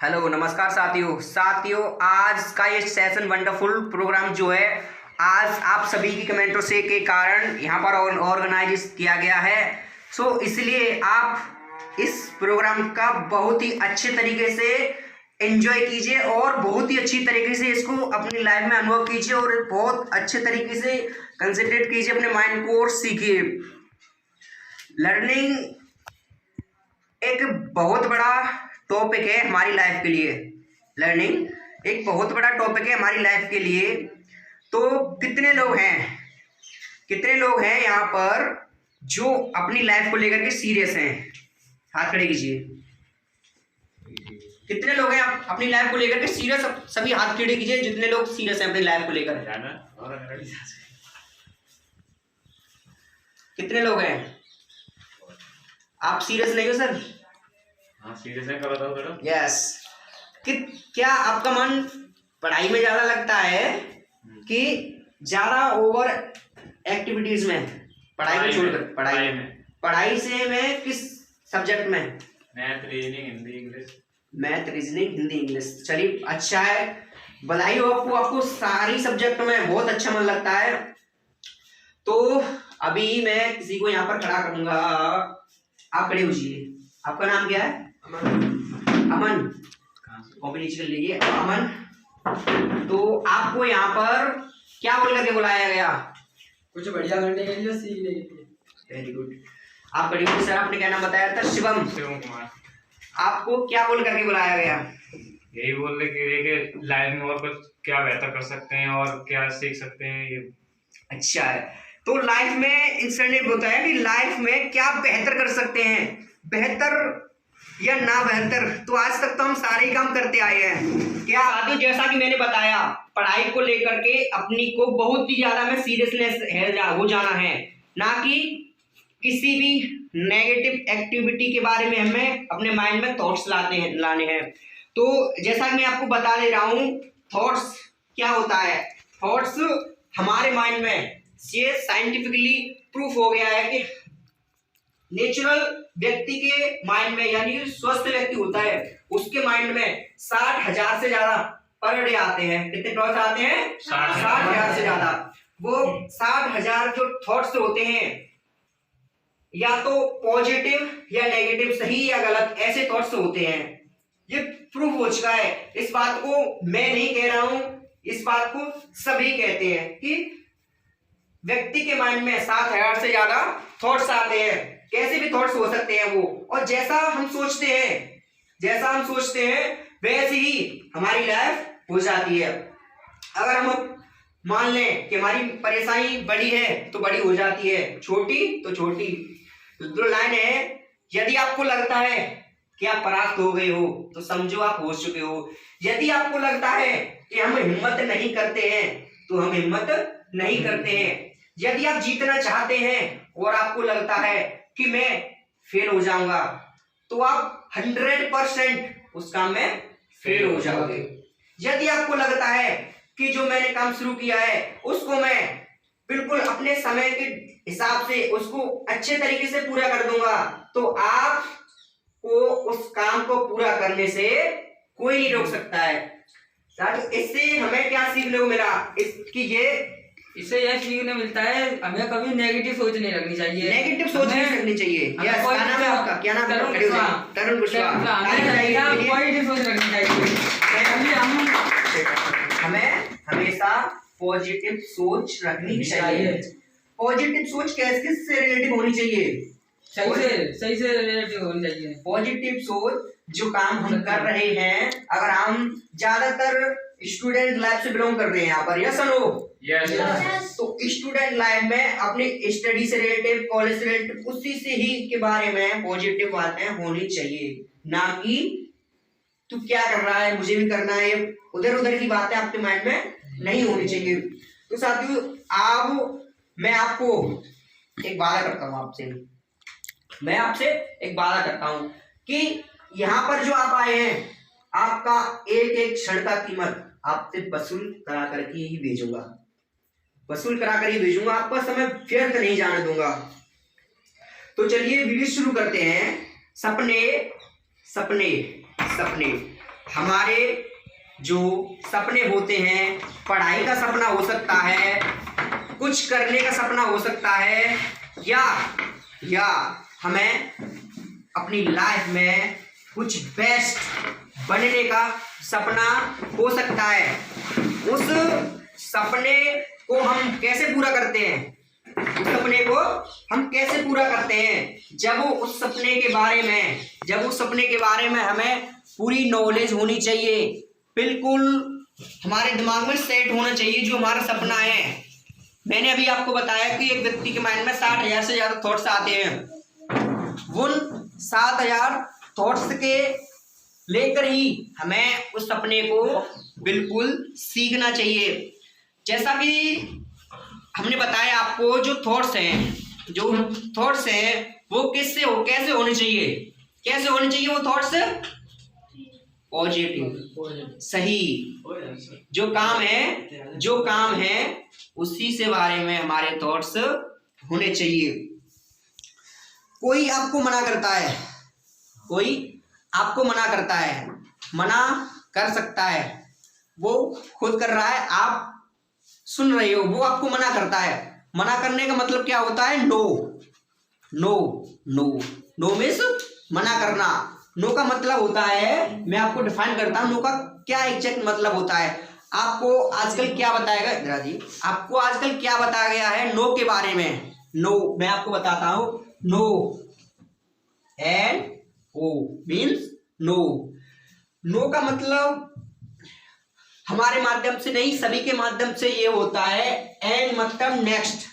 Hello नमस्कार साथियों आज का ये सेशन वंडरफुल प्रोग्राम जो है आज आप सभी की कमेंटों से के कारण यहाँ पर ऑर्गेनाइज किया गया है। सो इसलिए आप इस प्रोग्राम का बहुत ही अच्छे तरीके से एंजॉय कीजिए और बहुत ही अच्छी तरीके से इसको अपनी लाइफ में अनुभव कीजिए और बहुत अच्छे तरीके से कंसंट्रेट कीजिए अपने माइंड को और सीखिए। लर्निंग एक बहुत बड़ा टॉपिक है हमारी लाइफ के लिए। लर्निंग एक बहुत बड़ा टॉपिक है हमारी लाइफ के लिए। तो कितने लोग हैं यहाँ पर जो अपनी लाइफ को लेकर के सीरियस हैं? हाथ खड़े कीजिए। कितने लोग हैं अपनी लाइफ को लेकर के सीरियस? सभी हाथ खड़े कीजिए जितने लोग सीरियस हैं अपनी लाइफ को लेकर। कितने लोग हैं? आप सीरियस नहीं हो सर? हाँ सीरियस है, कब बताओ मैडम? यस। क्या आपका मन पढ़ाई में ज्यादा लगता है कि ज्यादा ओवर एक्टिविटीज में? पढ़ाई में छोड़कर पढ़ाई से में किस सब्जेक्ट में? Math, reasoning, Hindi, English. Math, reasoning, Hindi, English. चलिए अच्छा है, बधाई हो आपको सारी सब्जेक्ट में बहुत अच्छा मन लगता है। तो अभी मैं किसी को यहाँ पर खड़ा करूंगा। आप खड़े हो जाइए। आपका नाम क्या है? अमन। कॉपी नीचे कर लीजिए। अमन, तो आपको यहाँ पर क्या बोल करके बुलाया गया? कुछ बढ़िया करने के लिए, सीखने के लिए। Very good. आप खड़े हो सर। आपने क्या नाम बताया था? शिवम कुमार। आपको क्या बोल करके बुलाया गया? यही बोल रहे कि लाइफ में और कुछ क्या बेहतर कर सकते हैं और क्या सीख सकते हैं ये। अच्छा है। तो लाइफ में इंसान ने बताया कि लाइफ में क्या बेहतर कर सकते हैं, बेहतर या ना बेहतर। तो आज तक तो हम सारे ही काम करते आए हैं। क्या साथियों, जैसा कि मैंने बताया, पढ़ाई को लेकर के अपनी को बहुत ही ज्यादा में सीरियसनेस हो जाना है, ना कि किसी भी नेगेटिव एक्टिविटी के बारे में हमें अपने माइंड में थॉट्स लाने हैं। तो जैसा कि मैं आपको बता दे रहा हूँ, थॉट्स क्या होता है। थॉट्स हमारे माइंड में, ये साइंटिफिकली प्रूफ हो गया है कि नेचुरल व्यक्ति के माइंड में, यानी स्वस्थ व्यक्ति होता है उसके माइंड में 60,000 से ज्यादा पर डे आते हैं। कितने थॉट्स आते हैं? 60,000 से ज्यादा। वो 60,000 जो थॉट्स होते हैं, या तो पॉजिटिव या नेगेटिव, सही या गलत, ऐसे थॉट्स होते हैं। ये प्रूफ हो चुका है। इस बात को मैं नहीं कह रहा हूं, इस बात को सभी कहते हैं कि व्यक्ति के माइंड में 60,000 से ज्यादा थॉट्स आते हैं। कैसे भी थॉट्स हो सकते हैं वो, और जैसा हम सोचते हैं वैसे ही हमारी लाइफ हो जाती है। अगर हम मान लें कि हमारी परेशानी बड़ी है तो बड़ी हो जाती है, छोटी तो छोटी। तो लाइन है, यदि आपको लगता है कि आप परास्त हो गए हो तो समझो आप हो चुके हो। यदि आपको लगता है कि हम हिम्मत नहीं करते हैं तो हम हिम्मत नहीं करते हैं। यदि आप जीतना चाहते हैं और आपको लगता है कि मैं फेल हो जाऊंगा तो आप 100% उस काम में फेल हो जाओगे। यदि आपको लगता है कि जो मैंने काम शुरू किया है उसको मैं बिल्कुल अपने समय के हिसाब से उसको अच्छे तरीके से पूरा कर दूंगा, तो आपको उस काम को पूरा करने से कोई नहीं रोक सकता है। साथियों, इससे हमें क्या सीखने को मिला? इससे यह सीखने मिलता है हमें कभी नेगेटिव सोच नहीं रखनी चाहिए। नेगेटिव सोच नहीं रखनी चाहिए। क्या नाम है आपका? क्या नाम है? तरुण कुशवाहा। पॉजिटिव सोच रखनी चाहिए। हमें हमेशा पॉजिटिव सोच रखनी चाहिए। पॉजिटिव सोच किससे रिलेटिव होनी चाहिए? सही से रिलेटिव होनी चाहिए। पॉजिटिव सोच, जो काम हम कर रहे हैं, अगर हम ज्यादातर स्टूडेंट लाइफ से बिलोंग करते हैं यहाँ पर, यस और नो? यस। तो स्टूडेंट लाइफ में अपनी स्टडी से रिलेटिव, कॉलेज से रिलेटिव, उसी से ही के बारे में पॉजिटिव बातें होनी चाहिए, ना कि तू क्या कर रहा है, मुझे भी करना है, उधर उधर की बातें आपके माइंड में नहीं होनी चाहिए। तो साथियों, अब मैं आपको एक वादा करता हूँ कि यहाँ पर जो आप आए हैं, आपका एक एक क्षण का कीमत आपसे वसूल करा करके ही भेजूंगा। आपका समय व्यर्थ नहीं जाने दूंगा। तो चलिए वीडियो शुरू करते हैं। सपने सपने सपने हमारे जो सपने होते हैं, पढ़ाई का सपना हो सकता है, कुछ करने का सपना हो सकता है, या हमें अपनी लाइफ में कुछ बेस्ट बनने का सपना हो सकता है। उस सपने को हम कैसे पूरा करते हैं? उस सपने को हम कैसे पूरा करते हैं? जब उस सपने के बारे में हमें पूरी नॉलेज होनी चाहिए, बिल्कुल हमारे दिमाग में सेट होना चाहिए जो हमारा सपना है। मैंने अभी आपको बताया कि एक व्यक्ति के माइंड में 60,000 से ज़्यादा थॉट्स आते हैं। उन 60,000 थॉट्स के लेकर ही हमें उस सपने को बिल्कुल सीखना चाहिए। जैसा कि हमने बताया आपको, जो थॉट्स हैं वो कैसे होने चाहिए? कैसे होने चाहिए वो थॉट्स? पॉजिटिव, सही। जो काम है उसी से बारे में हमारे थॉट्स होने चाहिए। कोई आपको मना कर सकता है, वो खुद कर रहा है, आप सुन रहे हो, वो आपको मना करता है। मना करने का मतलब क्या होता है? नो मीन्स मना करना। नो का मतलब होता है, मैं आपको डिफाइन करता हूं, नो का क्या एग्जैक्ट मतलब होता है। आपको आजकल क्या बताएगा इंदिरा जी? आपको आजकल क्या बताया गया है नो के बारे में? नो, मैं आपको बताता हूं। No, NO means no. No का मतलब हमारे माध्यम से नहीं, सभी के माध्यम से ये होता है। एंड मतलब next.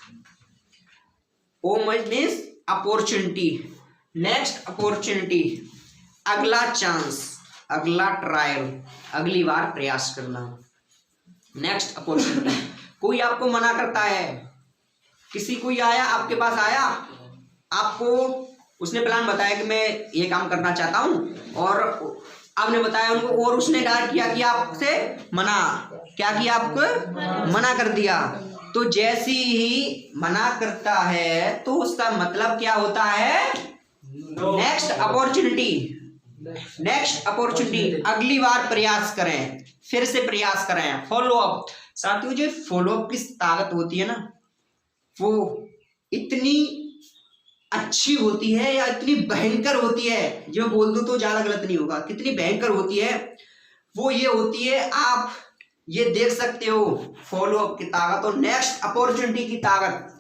O means opportunity, next opportunity, अगला चांस, अगला ट्रायल, अगली बार प्रयास करना, नेक्स्ट अपॉर्चुनिटी। कोई आपको मना करता है, कोई आया आपके पास आया, आपको उसने प्लान बताया कि मैं ये काम करना चाहता हूं, और आपने बताया उनको, और उसने डायरेक्ट किया कि आपसे मना कर दिया। तो जैसी ही मना करता है तो उसका मतलब क्या होता है? नेक्स्ट अपॉर्चुनिटी, अगली बार प्रयास करें, फिर से प्रयास करें, फॉलो अप। साथियों, जो फॉलो अप की ताकत होती है ना, वो इतनी अच्छी होती है या इतनी भयंकर होती है, जो बोल दूं तो ज्यादा गलत नहीं होगा, कितनी भयंकर होती है वो ये होती है। आप ये देख सकते हो फॉलो अप की ताकत और नेक्स्ट अपॉर्चुनिटी की ताकत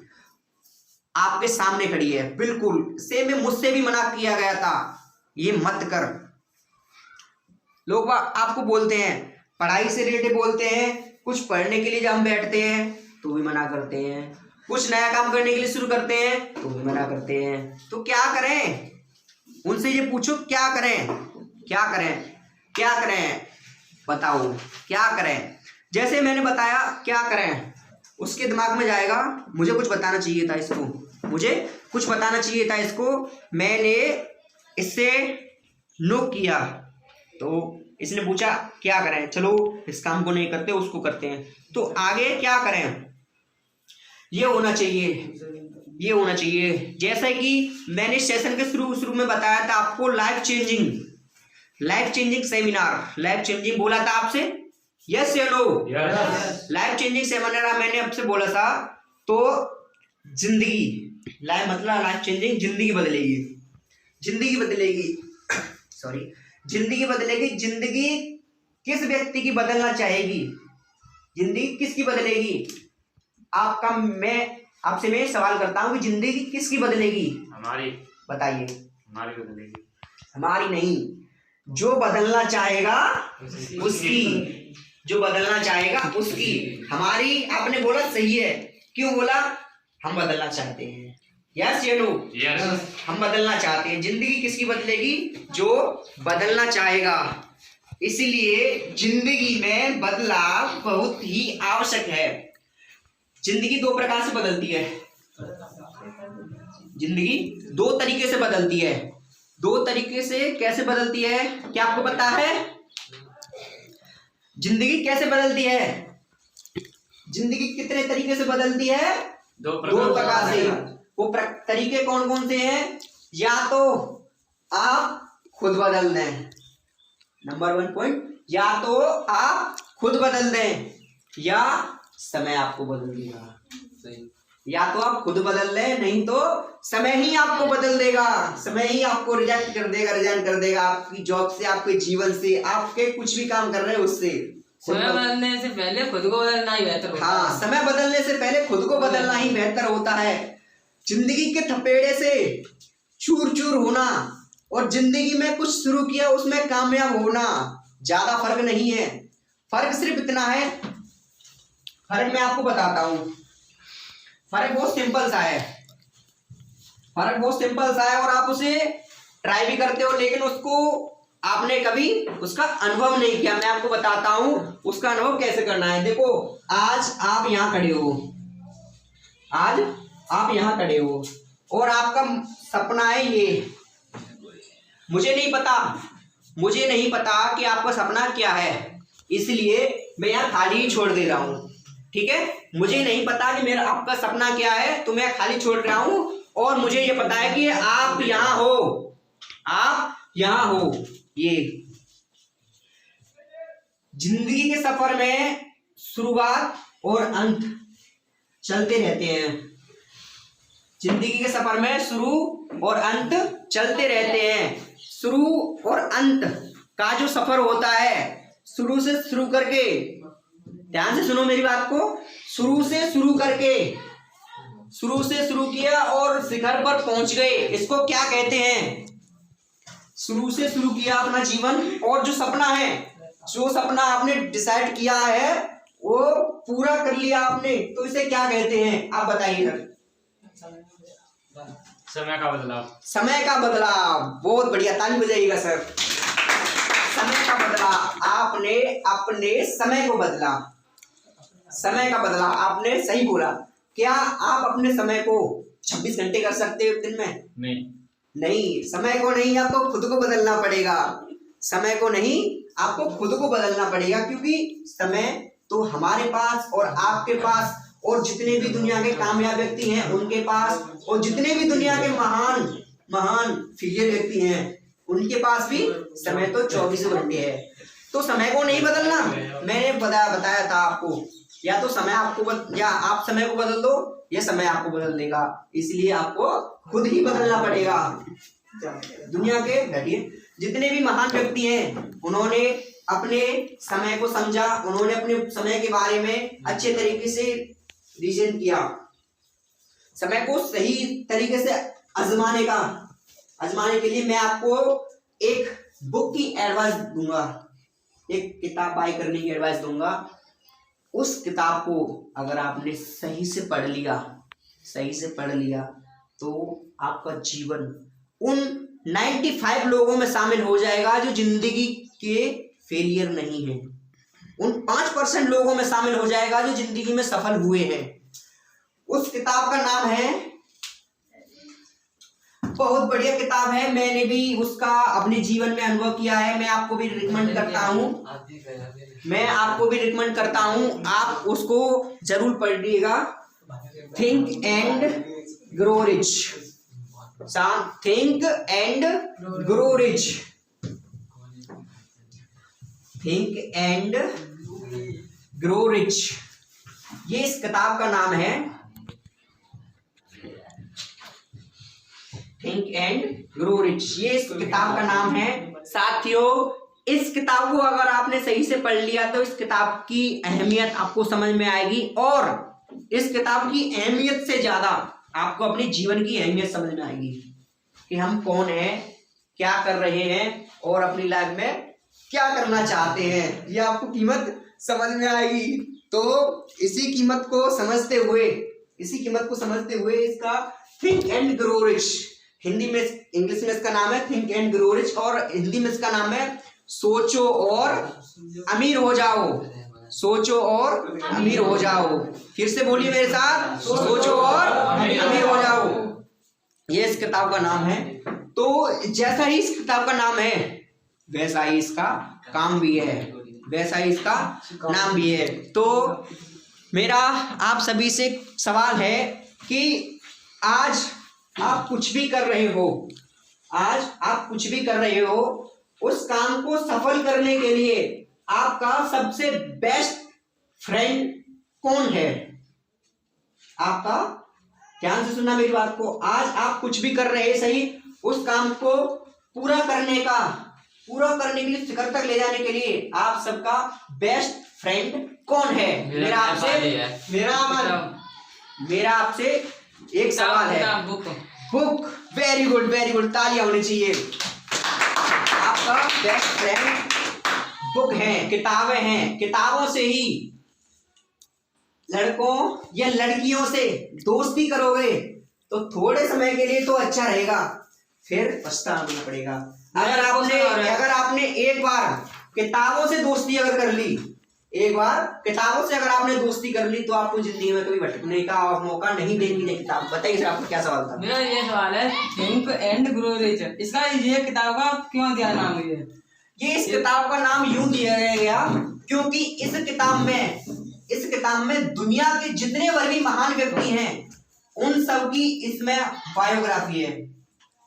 आपके सामने खड़ी है। बिल्कुल सेम में मुझसे भी मना किया गया था, ये मत कर। लोग आपको बोलते हैं, पढ़ाई से रिलेटेड बोलते हैं, कुछ पढ़ने के लिए जब हम बैठते हैं तो भी मना करते हैं, कुछ नया काम करने के लिए शुरू करते हैं तो भी मना करते हैं। तो क्या करें? उनसे ये पूछो, क्या करें बताओ, क्या करें? जैसे मैंने बताया क्या करें, उसके दिमाग में जाएगा मुझे कुछ बताना चाहिए था इसको, मैंने इससे नो किया, तो इसने पूछा क्या करें, चलो इस काम को नहीं करते उसको करते हैं, तो आगे क्या करें? ये होना चाहिए। जैसे कि मैंने सेशन के शुरू में बताया था आपको, life changing seminar, life changing बोला था आपसे, यस या नो? लाइफ चेंजिंग सेमिनार मैंने आपसे बोला था। तो जिंदगी, लाइफ चेंजिंग, जिंदगी बदलेगी। जिंदगी किस व्यक्ति की बदलना चाहेगी? जिंदगी किसकी बदलेगी? आपसे मैं सवाल करता हूँ कि जिंदगी किसकी बदलेगी? हमारी। बताइए। हमारी बदलेगी। हमारी नहीं, जो बदलना चाहेगा उसकी। हमारी आपने बोला सही है, क्यों बोला? हम बदलना चाहते हैं, यस या नो? यस, हम बदलना चाहते हैं। जिंदगी किसकी बदलेगी? जो बदलना चाहेगा। इसीलिए जिंदगी में बदलाव बहुत ही आवश्यक है। जिंदगी दो प्रकार से बदलती है, जिंदगी दो तरीके से बदलती है। दो तरीके से कैसे बदलती है, क्या आपको पता है? जिंदगी कैसे बदलती है? जिंदगी कितने तरीके से बदलती है? दो प्रकार से। वो तरीके कौन कौन से हैं? या तो आप खुद बदल दें, नंबर 1 पॉइंट, या तो आप खुद बदल दें या समय आपको बदल देगा। या तो आप खुद बदल लें, नहीं तो समय ही आपको बदल देगा। समय ही आपको रिजेक्ट कर देगा, रिजाइन कर देगा आपकी जॉब से, आपके जीवन से, आपके कुछ भी काम कर रहे हैं उससे। समय बदलने से पहले खुद को बदलना ही बेहतर होता है। हाँ, समय बदलने से पहले खुद को बदलना ही बेहतर होता है। जिंदगी के थपेड़े से चूर चूर होना और जिंदगी में कुछ शुरू किया उसमें कामयाब होना ज्यादा फर्क नहीं है। फर्क सिर्फ इतना है, फर्क मैं आपको बताता हूं। फर्क बहुत सिंपल सा है, फर्क बहुत सिंपल सा है और आप उसे ट्राई भी करते हो, लेकिन उसको आपने कभी उसका अनुभव नहीं किया। मैं आपको बताता हूं उसका अनुभव कैसे करना है। देखो, आज आप यहाँ खड़े हो, आज आप यहाँ खड़े हो और आपका सपना है ये। मुझे नहीं पता कि आपका सपना क्या है, इसलिए मैं यहाँ खाली ही छोड़ दे रहा हूँ। ठीक है, मुझे नहीं पता कि मेरा आपका सपना क्या है, तो मैं खाली छोड़ रहा हूँ। और मुझे ये पता है कि आप यहाँ हो, आप यहाँ हो। ये जिंदगी के सफर में शुरुआत और अंत चलते रहते हैं। जिंदगी के सफर में शुरू और अंत चलते रहते हैं। शुरू और अंत का जो सफर होता है, शुरू से शुरू करके, ध्यान से सुनो मेरी बात को, शुरू से शुरू करके, शुरू से शुरू किया और शिखर पर पहुंच गए, इसको क्या कहते हैं? शुरू से शुरू किया अपना जीवन और जो सपना है, जो सपना आपने डिसाइड किया है वो पूरा कर लिया आपने, तो इसे क्या कहते हैं? आप बताइए सर। समय का बदलाव। समय का बदलाव, बहुत बढ़िया, ताली बजाइएगा सर। समय का बदलाव, आपने अपने समय को बदला, समय का बदलाव, आपने सही बोला। क्या आप अपने समय को 26 घंटे कर सकते हो एक दिन में? नहीं, समय को नहीं, आपको खुद को बदलना पड़ेगा। समय को नहीं, आपको खुद को बदलना पड़ेगा, क्योंकि समय तो हमारे पास और आपके पास और जितने भी दुनिया के कामयाब व्यक्ति हैं उनके पास और जितने भी दुनिया के महान फिगर व्यक्ति हैं उनके पास भी समय तो 24 घंटे है। तो समय को नहीं बदलना, मैंने बताया था आपको, या तो समय आपको या आप समय को बदल दो या समय आपको बदल देगा। इसलिए आपको खुद ही बदलना पड़ेगा। दुनिया के जितने भी महान व्यक्ति हैं उन्होंने अपने समय को समझा, उन्होंने अपने समय के बारे में अच्छे तरीके से रीजन किया, समय को सही तरीके से आजमाने के लिए मैं आपको एक बुक की एडवाइस दूंगा, एक किताब बाय करने की एडवाइस दूंगा। उस किताब को अगर आपने सही से पढ़ लिया तो आपका जीवन उन 95 लोगों में शामिल हो जाएगा जो जिंदगी के फेलियर नहीं है, उन 5% लोगों में शामिल हो जाएगा जो जिंदगी में सफल हुए हैं। उस किताब का नाम है, बहुत बढ़िया किताब है, मैंने भी उसका अपने जीवन में अनुभव किया है। मैं आपको भी रिकमेंड करता हूं, आप उसको जरूर पढ़िएगा। Think and grow rich, think and grow rich, think and grow rich, ये इस किताब का नाम है, थिंक एंड ग्रो रिच, ये इस किताब का नाम है। साथियों, इस किताब को अगर आपने सही से पढ़ लिया तो इस किताब की अहमियत आपको समझ में आएगी और इस किताब की अहमियत से ज्यादा आपको अपने जीवन की अहमियत समझ में आएगी कि हम कौन हैं, क्या कर रहे हैं और अपनी लाइफ में क्या करना चाहते हैं, ये आपको कीमत समझ में आएगी। तो इसी कीमत को समझते हुए इसका think and grow rich, Hindi में, इंग्लिश में इसका नाम है थिंक एंड ग्रो रिच और हिंदी में इसका नाम है सोचो और अमीर हो जाओ, सोचो और अमीर हो जाओ। फिर से बोलिए मेरे साथ, सोचो और अमीर हो जाओ, ये इस किताब का नाम है। तो जैसा ही इस किताब का नाम है वैसा ही इसका काम भी है, वैसा ही इसका नाम भी है। तो मेरा आप सभी से सवाल है कि आज आप कुछ भी कर रहे हो, उस काम को सफल करने के लिए आपका सबसे बेस्ट फ्रेंड कौन है? आपका, ध्यान से सुनना मेरी बात को, आज आप कुछ भी कर रहे हैं सही, उस काम को पूरा करने के लिए, शिखर तक ले जाने के लिए आप सबका बेस्ट फ्रेंड कौन है? मेरा आपसे एक सवाल है। बुक। वेरी गुड, तालियां होनी चाहिए। आपका बेस्ट फ्रेंड बुक है, किताबें हैं। किताबों से ही लड़कों या लड़कियों से दोस्ती करोगे तो थोड़े समय के लिए तो अच्छा रहेगा, फिर पछताना पड़ेगा। अगर आपने एक बार किताबों से दोस्ती अगर कर ली, अगर आपने दोस्ती कर ली तो आपको जिंदगी में कभी भटकने का मौका नहीं देंगी किताब। बताइए आपका क्या सवाल था? मेरा ये सवाल है, थिंक एंड ग्रो रिच, इसका ये किताब का क्यों दिया नाम? ये इस किताब का नाम यूं दिया गया क्योंकि इस किताब में दुनिया के जितने भी महान व्यक्ति हैं उन सब की इसमें बायोग्राफी है।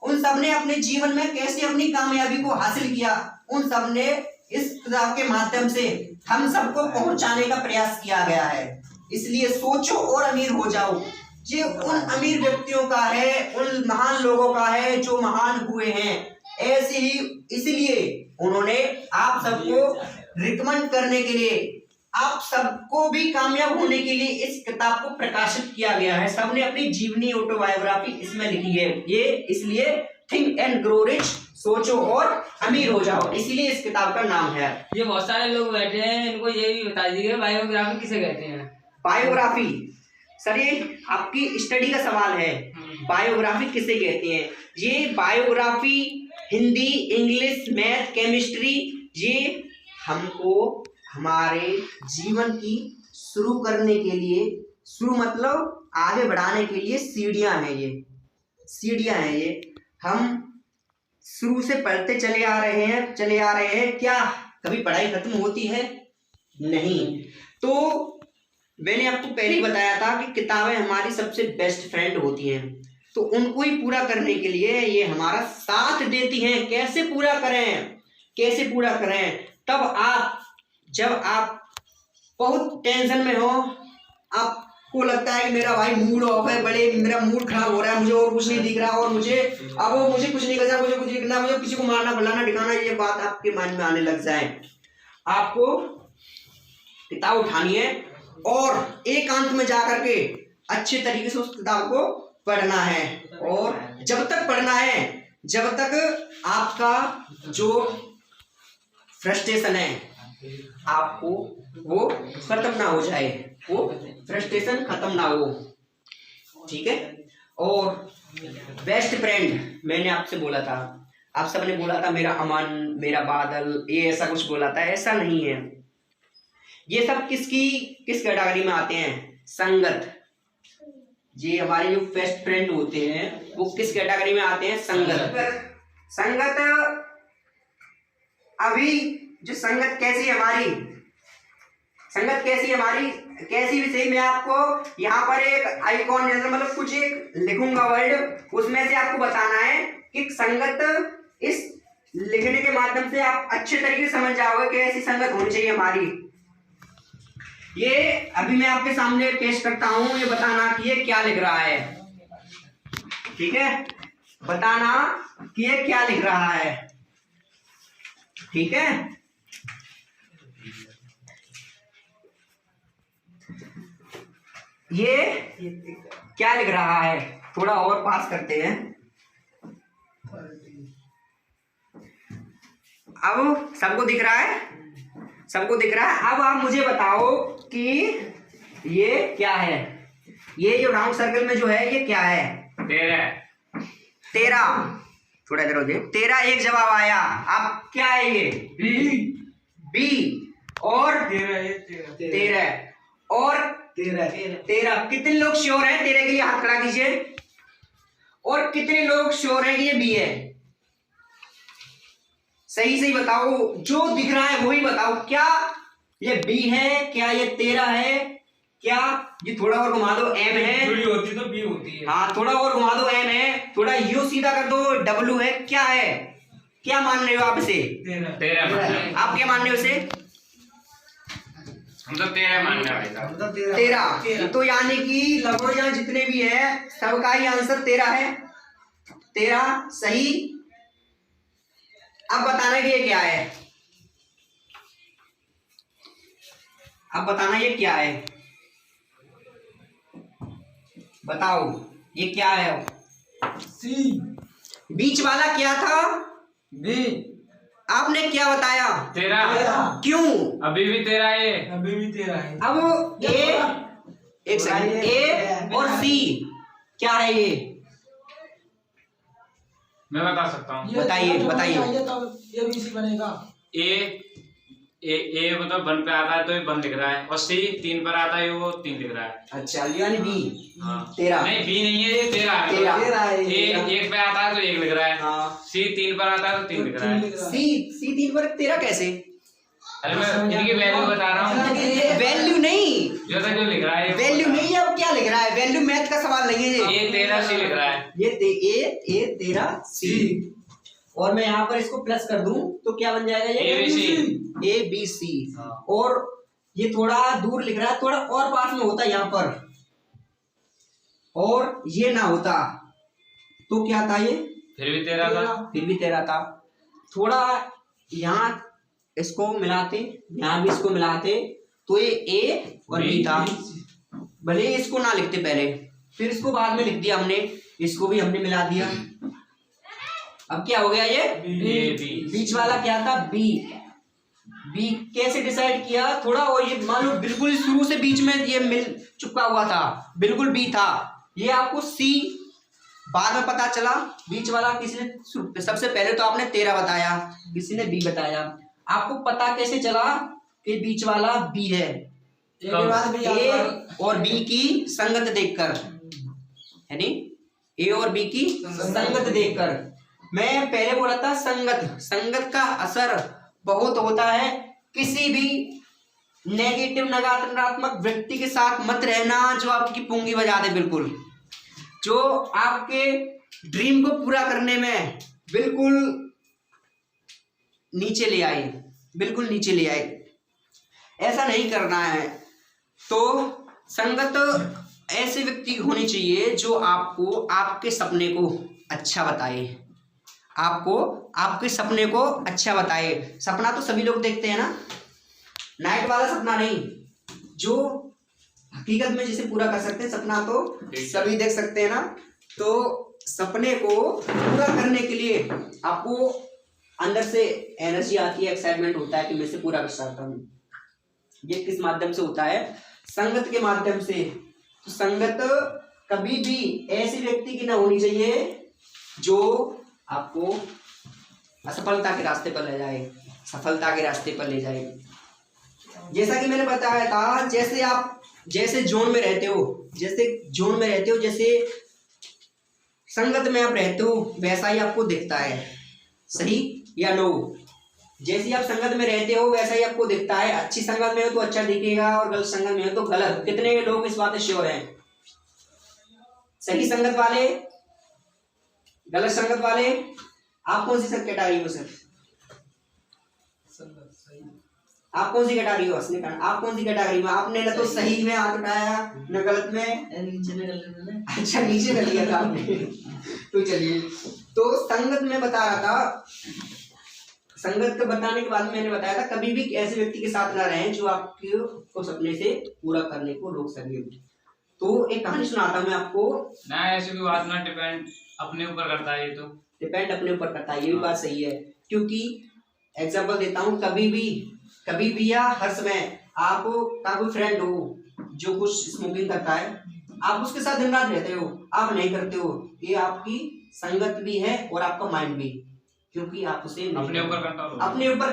उन सब ने अपने जीवन में कैसे अपनी कामयाबी को हासिल किया, उन सब ने इस किताब के माध्यम से हम सबको पहुंचाने का प्रयास किया गया है। इसलिए सोचो और अमीर हो जाओ। ये उन अमीर व्यक्तियों का है, उन महान लोगों का है जो महान हुए हैं। ऐसे ही इसलिए उन्होंने आप सबको रिकमेंड करने के लिए, आप सबको भी कामयाब होने के लिए इस किताब को प्रकाशित किया गया है। सबने अपनी जीवनी ऑटोबायोग्राफी इसमें लिखी है। ये इसलिए थिंक एंड ग्रो रिच, सोचो और अमीर हो जाओ, इसलिए इस किताब का नाम है। ये बहुत सारे लोग बैठे हैं, इनको ये भी बता दीजिए बायोग्राफी किसे कहते हैं? बायोग्राफी सर, ये आपकी स्टडी का सवाल है। बायोग्राफी किसे कहते हैं? ये biography Hindi, English, math, chemistry, ये हमको हमारे जीवन की शुरू करने के लिए, शुरू मतलब आगे बढ़ाने के लिए सीढ़ियां हैं। ये हम शुरू से पढ़ते चले आ रहे हैं। क्या कभी पढ़ाई खत्म होती है? नहीं। तो मैंने आपको पहले ही बताया था कि किताबें हमारी सबसे बेस्ट फ्रेंड होती हैं, तो उनको ही पूरा करने के लिए ये हमारा साथ देती हैं। कैसे पूरा करें? जब आप बहुत टेंशन में हो, आपको लगता है कि मेरा भाई मूड ऑफ है, मेरा मूड खराब हो रहा है, मुझे और कुछ नहीं दिख रहा, और मुझे कुछ नहीं करना, मुझे कुछ नहीं करना, मुझे किसी को मारना, फलाना ढिकाना, ये बात आपके मन में आने लग जाए, आपको किताब उठानी है और एकांत में जाकर के अच्छे तरीके से उस किताब को पढ़ना है। और जब तक पढ़ना है जब तक आपका जो फ्रस्ट्रेशन है आपको वो खत्म ना हो जाए, वो फ्रस्ट्रेशन खत्म ना हो, ठीक है। और बेस्ट फ्रेंड मैंने आपसे बोला था, आप सबने बोला था मेरा अमन, मेरा बादल, ये ऐसा कुछ बोला था। ऐसा नहीं है। ये सब किस कैटेगरी में आते हैं? संगत। ये हमारे जो बेस्ट फ्रेंड होते हैं वो किस कैटेगरी में आते हैं? संगत। अभी जो संगत कैसी हमारी कैसी भी सही, मैं आपको यहाँ पर एक आइकॉन जैसा मतलब कुछ एक लिखूंगा वर्ड, उसमें से आपको बताना है कि संगत, इस लिखने के माध्यम से आप अच्छे तरीके से समझ जाओगे कि ऐसी संगत होनी चाहिए हमारी। ये अभी मैं आपके सामने पेश करता हूं, ये बताना कि ये क्या लिख रहा है, ठीक है? बताना कि ये क्या लिख रहा है, ठीक है? ये क्या लिख रहा है? थोड़ा और पास करते हैं। अब सबको दिख रहा है? अब आप मुझे बताओ कि ये क्या है? ये जो राउंड सर्कल में जो है ये क्या है? 13। थोड़ा इधर हो जाए। 13 एक जवाब आया। अब क्या है ये? बी। और 13 और 13। कितने लोग श्योर हैं 13 के लिए? हाथ खड़ा कीजिए। और कितने लोग श्योर हैं कि ये बी है? सही बताओ, जो दिख रहा है वही बताओ। क्या ये बी है? क्या ये 13 है? क्या ये थोड़ा और घुमा दो, एम है? होती तो बी होती है। हाँ, थोड़ा और घुमा दो, एम है। थोड़ा यू सीधा कर दो, डब्लू है। क्या है? क्या मान रहे हो आप इसे? 13। आप क्या मान रहे हो इसे? हम तो 13 मान रहे हैं भाई साहब। 13। तो यानी कि लगभग यहाँ जितने भी है सबका ही आंसर 13 है। 13 सही। अब बताना कि ये क्या है, अब बताना ये क्या है, बताओ ये क्या है। सी। बीच वाला क्या था, बी। आपने क्या बताया, 13। क्यों। अभी भी 13 है। अभी भी 13 है। अब ए, एक सेकंड, ए और सी क्या है ये, मैं बता सकता हूँ। बताइए बताइए। ये बी सी बनेगा। ए मतलब 1 पे आता है तो ये 1 लिख रहा है, और सी 3 पर आता है वो 3 लिख रहा है। अच्छा यानी बी। हाँ 13 नहीं, बी नहीं है, ये 13 है। 13 ए 1 पे आता है तो 1 लिख रहा है। हाँ। सी 3 पर आता है तो 3 लिख रहा है। सी 3 पर 13 कैसे, अरे मैं इनकी वैल्यू बता रहा हूँ। वैल्यू नहीं, जो लिख रहा है वैल्यू नहीं है। अब क्या लिख रहा है, वैल्यू मैथ का सवाल नहीं है ये। ए 13 सी लिख रहा है। ये ए 13 सी, और मैं यहाँ पर इसको प्लस कर दूं तो क्या बन जाएगा ये, ए बी सी। और ये थोड़ा दूर लिख रहा है, थोड़ा और पास में होता यहाँ पर, और ये ना होता तो क्या था ये, फिर भी 13 था। फिर भी 13 था। थोड़ा यहाँ इसको मिलाते, यहाँ भी इसको मिलाते तो ये ए और बी था। भले ही इसको ना लिखते पहले, फिर इसको बाद में लिख दिया हमने, इसको भी हमने मिला दिया। अब क्या हो गया ये, बीच वाला क्या था, बी। बी कैसे डिसाइड किया, थोड़ा वो ये मान लो बिल्कुल शुरू से बीच में ये मिल चुका हुआ था, बिल्कुल बी था। ये आपको सी बाद में पता चला। बीच वाला किसी ने सबसे पहले तो आपने 13 बताया, किसी ने बी बताया। आपको पता कैसे चला कि बीच वाला बी है, ए और बी की संगत देखकर, यानी ए और बी की संगत देखकर। मैं पहले बोला था संगत का असर बहुत होता है। किसी भी नेगेटिव नकारात्मक व्यक्ति के साथ मत रहना जो आपकी पुंगी बजा दे, बिल्कुल जो आपके ड्रीम को पूरा करने में बिल्कुल नीचे ले आए, बिल्कुल नीचे ले आए। ऐसा नहीं करना है। तो संगत ऐसे व्यक्ति होनी चाहिए जो आपको आपके सपने को अच्छा बताए, आपको आपके सपने को अच्छा बताए। सपना तो सभी लोग देखते हैं ना, नाइट वाला सपना नहीं, जो हकीकत में जिसे पूरा कर सकते हैं, सपना तो सभी देख सकते हैं ना। तो सपने को पूरा करने के लिए आपको अंदर से एनर्जी आती है, एक्साइटमेंट होता है कि मैं इसे पूरा कर सकता हूँ। ये किस माध्यम से होता है, संगत के माध्यम से। तो संगत कभी भी ऐसे व्यक्ति की ना होनी चाहिए जो आपको असफलता के रास्ते पर ले जाए, सफलता के रास्ते पर ले जाए। जैसा कि मैंने बताया था, जैसे आप जैसे जोन में रहते हो, जैसे संगत में आप रहते हो, वैसा ही आपको दिखता है। सही या नो? जैसे ही आप संगत में रहते हो वैसा ही आपको दिखता है। अच्छी संगत में हो तो अच्छा दिखेगा, और गलत संगत में हो तो गलत। कितने लोग इस बात से श्योर हैं? सही संगत वाले, गलत संगत वाले। आप कौन सी कैटेगरी हो सर? आप कौन सी कैटेगरी हो? आप कौन सी कैटेगरी में? आपने न तो सही में हाथ उठाया न गलत में। अच्छा नीचे कर लिया था आपने। तो चलिए, तो संगत में बता रहा था, संगत को बताने के बाद मैंने बताया था कभी भी ऐसे व्यक्ति के साथ ना रहें जो आपको सपने से पूरा करने को रोक सके। तो एक कहानी सुनाता हूं मैं आपको। ना ऐसी कोई बात ना, डिपेंड अपने ऊपर करता है। ये तो डिपेंड अपने ऊपर करता है, ये भी बात सही है। क्योंकि एग्जाम्पल देता हूँ, कभी भी या हर समय आपका कोई फ्रेंड हो जो कुछ स्मोकिंग करता है, आप उसके साथ दिन रात रहते हो, आप नहीं करते हो, ये आपकी संगत भी है और आपका माइंड भी, क्योंकि आप उसे अपने ऊपर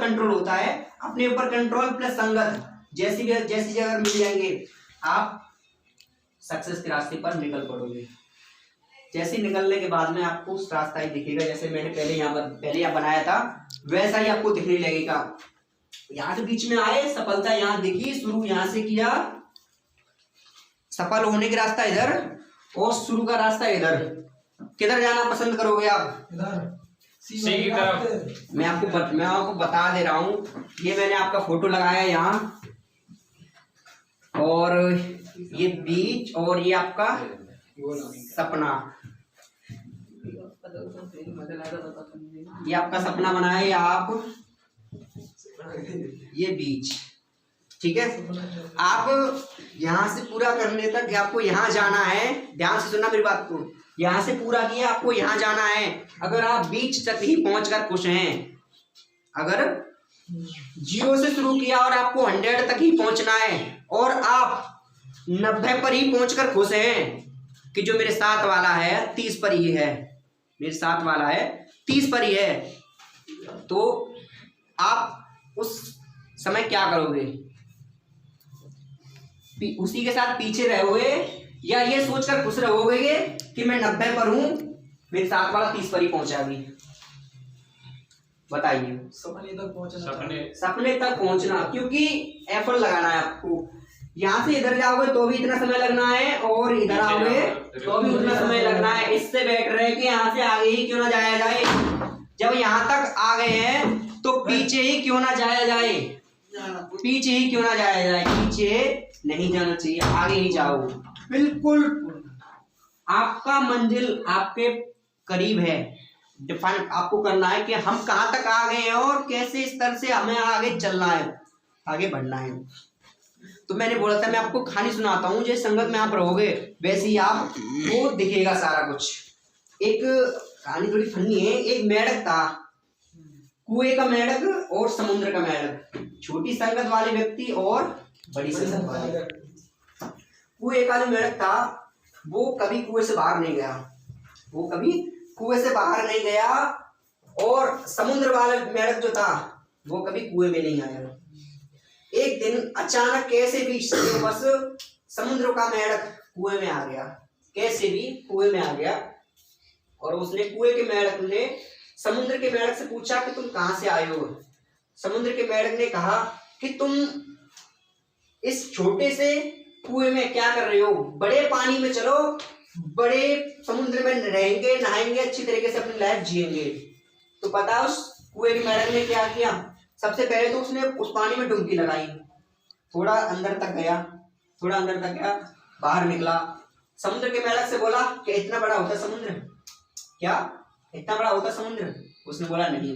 कंट्रोल होता है। अपने ऊपर कंट्रोल प्लस संगत जैसी जगह मिल जाएंगे, आप सक्सेस के रास्ते पर निकल पड़ोगे। जैसे निकलने के बाद में आपको उस रास्ता ही दिखेगा, जैसे मैंने पहले यहाँ बनाया था वैसा ही आपको दिखने लगेगा। यहाँ से बीच में आए, सफलता यहाँ दिखी, शुरू यहाँ से किया, सफल होने का रास्ता इधर और शुरू का रास्ता इधर। किधर जाना पसंद करोगे आप? सी की तरफ। मैं आपको बता दे रहा हूँ, ये मैंने आपका फोटो लगाया यहाँ, और ये बीच, और ये आपका सपना। ये आपका सपना बना है, आप ये बीच, ठीक है। आप यहाँ से पूरा करने तक आपको यहाँ जाना है, ध्यान से सुनना मेरी बात को। यहाँ से पूरा किया, आपको यहाँ जाना है। अगर आप बीच तक ही पहुंचकर खुश हैं, अगर 0 से शुरू किया और आपको 100 तक ही पहुंचना है, और आप 90 पर ही पहुंचकर खुश हैं कि जो मेरे साथ वाला है 30 पर ही है, मेरे साथ वाला है 30 पर ही है, तो आप उस समय क्या करोगे? उसी के साथ पीछे रहोगे, या ये सोचकर खुश रहोगे कि मैं 90 पर हूं, मेरे साथ वाला 30 पर ही पहुंचा भी? बताइए। सपने तक पहुंचना, सपने तक पहुंचना, क्योंकि एफर्ट लगाना है आपको। यहाँ से इधर जाओगे तो भी इतना समय लगना है, और इधर आओगे तो भी उतना समय लगना है। इससे बेटर है कि यहाँ से आगे ही क्यों ना जाया जाए। जब यहाँ तक आ गए हैं तो पीछे ही क्यों ना जाया जाए, पीछे ही क्यों ना जाया जाए। पीछे नहीं जाना चाहिए, आगे ही जाओ। बिल्कुल आपका मंजिल आपके करीब है। डिफाइन आपको करना है कि हम कहाँ तक आ गए हैं और कैसे स्तर से हमें आगे चलना है, आगे बढ़ना है। तो मैंने बोला था मैं आपको कहानी सुनाता हूँ, जैसे संगत में आप रहोगे वैसे ही आपको दिखेगा सारा कुछ। एक कहानी थोड़ी फनी है। एक मेढक था, कुएं का मेढक और समुद्र का मेढक, छोटी संगत वाले व्यक्ति और बड़ी संगत वाले। कुएं का जो मेढक था वो कभी कुएं से बाहर नहीं गया, वो कभी कुएं से बाहर नहीं गया, और समुद्र वाला मेढक जो था वो कभी कुएं में नहीं आया। एक दिन अचानक कैसे भी बस समुद्र का मेढक कुएं में आ गया, कैसे भी कुएं में आ गया। और उसने कुएं के मेढक ने समुद्र के मेढक से पूछा कि तुम कहां से आए हो। समुद्र के मेढक ने कहा कि तुम इस छोटे से कुएं में क्या कर रहे हो, बड़े पानी में चलो, बड़े समुद्र में रहेंगे, नहाएंगे, अच्छी तरीके से अपनी लाइफ जिएंगे। तो पता उस कुएं के मेढक ने क्या किया? सबसे पहले तो उसने उस पानी में डुबकी लगाई, थोड़ा अंदर तक गया, थोड़ा अंदर तक गया, बाहर निकला। समुद्र के मेढक से बोला कि इतना बड़ा होता समुद्र, क्या इतना बड़ा होता समुद्र? उसने बोला नहीं।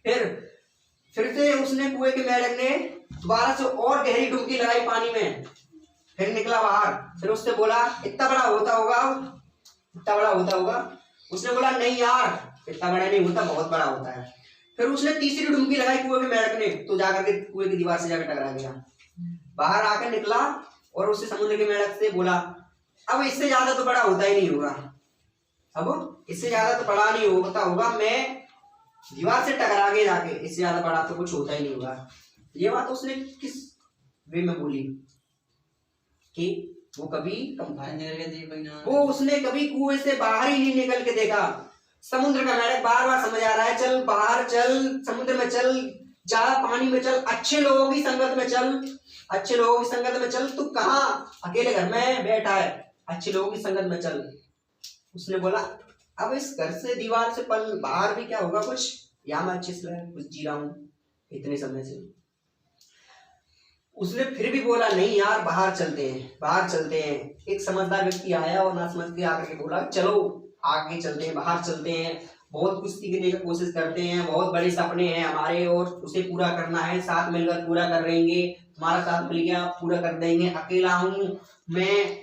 फिर से उसने कुएं के मेढक ने दोबारा से और गहरी डुबकी लगाई पानी में, फिर निकला बाहर। फिर उससे बोला इतना बड़ा होता होगा, इतना बड़ा होता होगा। उसने बोला नहीं यार, इतना बड़ा नहीं होता, बहुत बड़ा होता है। फिर उसने तीसरी डुबकी लगाई कुएं के मेढक ने, तो जाकर के कुएं की दीवार से जाकर टकरा गया। बाहर आकर निकला और उससे समुद्र के मेढक से बोला अब इससे ज्यादा तो बड़ा होता ही नहीं होगा, अब इससे ज्यादा तो बड़ा नहीं होता होगा, मैं दीवार से टकरा के जाके, इससे ज्यादा बड़ा तो कुछ होता ही नहीं होगा। ये बात उसने किस वे में बोली कि वो कभी वो उसने कभी कुएं से बाहर ही नहीं निकल के देखा। समुद्र का मेढक बार बार समझ आ रहा है, चल बाहर चल, समुद्र में चल, ज्यादा पानी में चल, अच्छे लोगों की संगत में चल, अच्छे लोगों की संगत में चल। तू कहाँ अकेले घर में बैठा है, अच्छे लोगों की संगत में चल। उसने बोला अब इस घर से दीवार से पल बाहर भी क्या होगा कुछ, यहाँ मैं अच्छे से कुछ जी रहा हूँ इतने समय से। उसने फिर भी बोला नहीं यार बाहर चलते हैं, बाहर चलते हैं। एक समझदार व्यक्ति आया और ना समझ के आकर के बोला चलो आगे चलते हैं, बाहर चलते हैं, बहुत कुछ सीखने की कोशिश करते हैं, बहुत बड़े सपने हैं हमारे और उसे पूरा करना है, साथ मिलकर पूरा कर लेंगे, हमारा साथ मिल गया पूरा कर देंगे। अकेला हूँ मैं,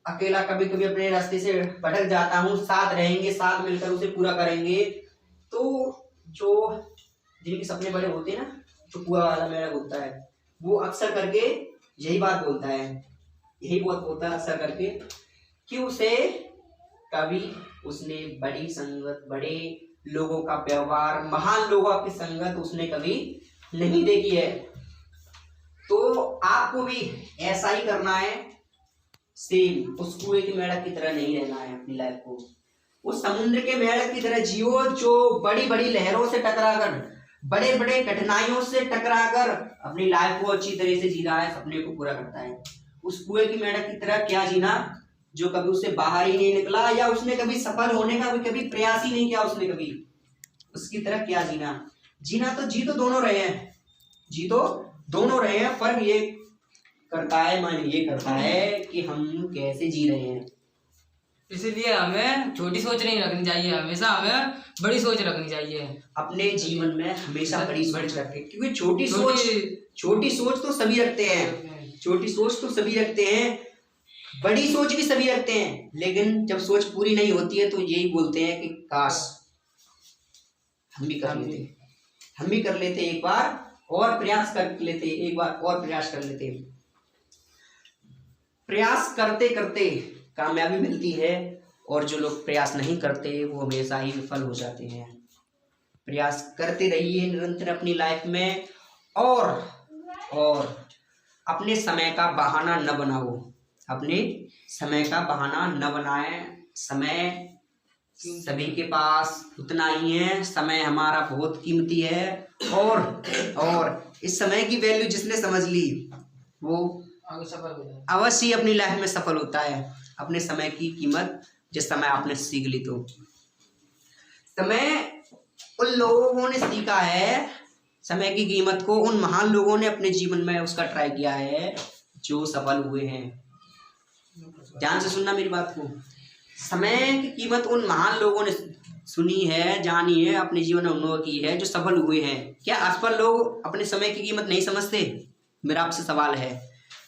अकेला कभी कभी अपने रास्ते से भटक जाता हूँ, साथ रहेंगे, साथ मिलकर उसे पूरा करेंगे। तो जो जिनके सपने बड़े होते हैं ना, जो कुआं वाला मेढक होता है, वो अक्सर करके यही बात बोलता है, यही बात बोलता है अक्सर करके कि उसे कभी उसने बड़ी संगत, बड़े लोगों का व्यवहार, महान लोगों की संगत उसने कभी नहीं देखी है। तो आपको भी ऐसा ही करना है, सेम उस कुएं के मेढक की तरह नहीं रहना है अपनी लाइफ को। उस समुद्र के मेढक की तरह जियो जो बड़ी बड़ी लहरों से टकराकर, बड़े बड़े कठिनाइयों से टकराकर अपनी लाइफ को अच्छी तरह से जी रहा है, सपने को पूरा करता है। उस कुएं की मेढक की तरह क्या जीना जो कभी उससे बाहर ही नहीं निकला, या उसने कभी सफल होने का कभी प्रयास ही नहीं किया उसने कभी, उसकी तरह क्या जीना। जीना तो जी तो दोनों रहे हैं, जी तो दोनों रहे हैं, फर्क ये करता है, मायने ये करता है कि हम कैसे जी रहे हैं। इसलिए हमें छोटी सोच नहीं रखनी चाहिए, हमेशा हमें बड़ी सोच रखनी चाहिए अपने जीवन में हमेशा बड़ी सोच रखें, क्योंकि छोटी सोच तो सभी रखते हैं, छोटी सोच तो सभी रखते हैं, बड़ी सोच भी सभी रखते हैं, लेकिन जब सोच पूरी नहीं होती है तो यही बोलते हैं कि काश हम भी कर लेते एक बार और प्रयास कर लेते, एक बार और प्रयास कर लेते। प्रयास करते करते कामयाबी मिलती है, और जो लोग प्रयास नहीं करते वो हमेशा ही विफल हो जाते हैं। प्रयास करते रहिए निरंतर अपनी लाइफ में, और अपने समय का बहाना न बनाओ, अपने समय का बहाना न बनाएं। समय सभी के पास उतना ही है, समय हमारा बहुत कीमती है, और इस समय की वैल्यू जिसने समझ ली वो अवश्य अपनी लाइफ में सफल होता है। अपने समय की कीमत जिस समय आपने सीख ली, तो समय उन लोगों ने सीखा है, समय की कीमत को उन महान लोगों ने अपने जीवन में उसका ट्राई किया है जो सफल हुए हैं। ध्यान से सुनना मेरी बात को। समय की कीमत उन महान लोगों ने सुनी है, जानी है, अपने जीवन में अनुभव की है, जो सफल हुए हैं। क्या असफल लोग अपने समय की कीमत नहीं समझते? मेरा आपसे सवाल है,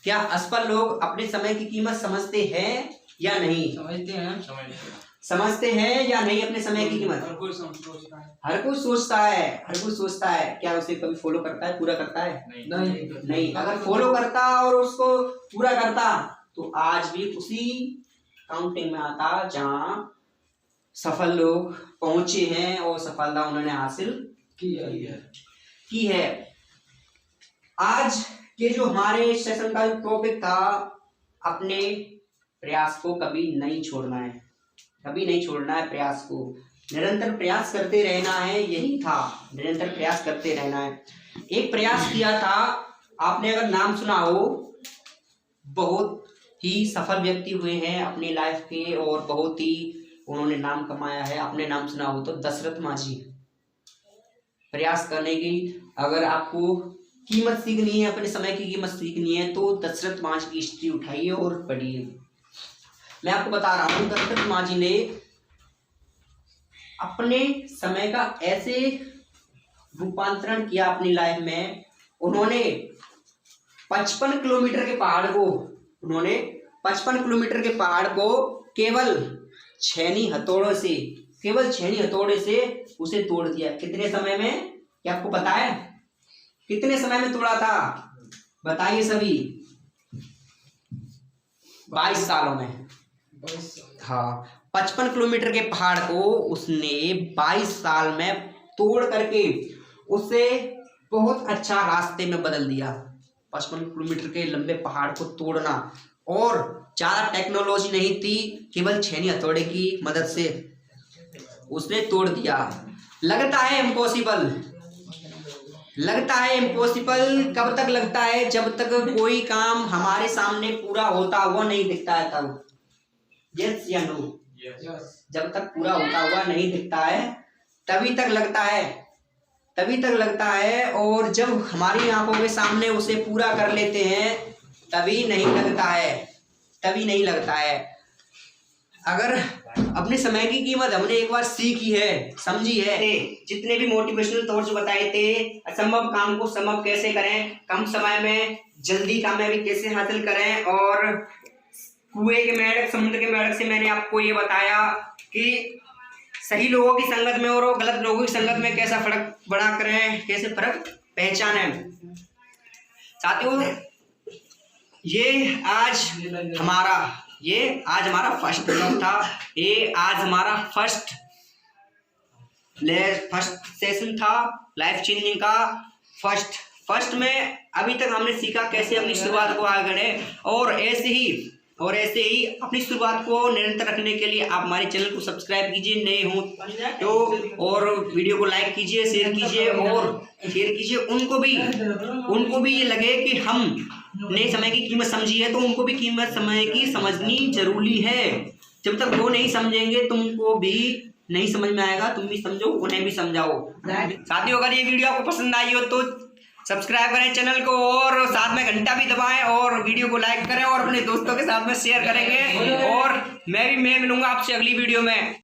क्या असफल लोग अपने समय की कीमत समझते हैं या नहीं? समझते हैं या नहीं अपने समय की कीमत? हर कोई सोचता है। क्या उसे कभी फॉलो करता है, पूरा करता है? नहीं। अगर फॉलो करता और उसको पूरा करता तो आज भी उसी काउंटिंग में आता जहां सफल लोग पहुंचे हैं और सफलता उन्होंने हासिल की है। आज के जो हमारे सेशन का टॉपिक था, अपने प्रयास को कभी नहीं छोड़ना है, प्रयास को निरंतर प्रयास करते रहना है, यही था, निरंतर प्रयास करते रहना है। एक प्रयास किया था, आपने अगर नाम सुना हो, बहुत ही सफल व्यक्ति हुए हैं अपनी लाइफ के और बहुत ही उन्होंने नाम कमाया है। आपने नाम सुना हो तो दशरथ माझी। प्रयास करने की अगर आपको कीमत सीखनी है, अपने समय की कीमत सीखनी है, तो दशरथ माझी की हिस्ट्री उठाइए और पढ़िए। मैं आपको बता रहा हूं, दशरथ माझी ने अपने समय का ऐसे रूपांतरण किया अपनी लाइफ में। उन्होंने 55 किलोमीटर के पहाड़ को केवल छेनी हथौड़े से उसे तोड़ दिया। कितने समय में? क्या आपको पता है कितने समय में तोड़ा था? बताइए सभी। 22 सालों में। हाँ, 55 किलोमीटर के पहाड़ को उसने 22 साल में तोड़ करके उसे बहुत अच्छा रास्ते में बदल दिया। 55 किलोमीटर के लंबे पहाड़ को तोड़ना, और ज्यादा टेक्नोलॉजी नहीं थी, केवल छेनी हथौड़े की मदद से उसने तोड़ दिया। लगता है इम्पॉसिबल कब तक लगता है? जब तक कोई काम हमारे सामने पूरा होता हुआ नहीं दिखता है तब। यस या नो? जब तक पूरा होता हुआ नहीं दिखता है तभी तक लगता है, और जब हमारी आंखों के सामने उसे पूरा कर लेते हैं तभी नहीं लगता है। अगर अपने समय की कीमत हमने एक बार सीखी है, समझी है, जितने भी मोटिवेशनल थॉट्स बताए थे, असंभव काम को संभव कैसे करें, कम समय में जल्दी कामयाबी कैसे हासिल करें, और कुएं के मेंढक, समुद्र के मेंढक से मैंने आपको ये बताया कि सही लोगों की संगत में और गलत लोगों की संगत में कैसा फर्क बना करें, कैसे फर्क पहचानें। साथियों, ये आज हमारा फर्स्ट ब्लॉग था। ये आज हमारा फर्स्ट सेशन था लाइफ चेंजिंग का। फर्स्ट में अभी तक हमने सीखा कैसे अपनी शुरुआत को आगे बढ़े, और ऐसे ही अपनी शुरुआत को निरंतर रखने के लिए आप हमारे चैनल को सब्सक्राइब कीजिए, नए हो तो, और वीडियो को लाइक कीजिए, शेयर कीजिए। उनको भी ये लगे कि हम ने समय की कीमत समझी है, तो उनको भी कीमत समय की समझनी जरूरी है। जब तक वो नहीं समझेंगे तुमको भी नहीं समझ में आएगा, तुम भी समझो, उन्हें भी समझाओ। साथियों, अगर ये वीडियो आपको पसंद आई हो तो सब्सक्राइब करें चैनल को और साथ में घंटा भी दबाएं और वीडियो को लाइक करें और अपने दोस्तों के साथ में शेयर करेंगे। और मैं मिलूंगा आपसे अगली वीडियो में।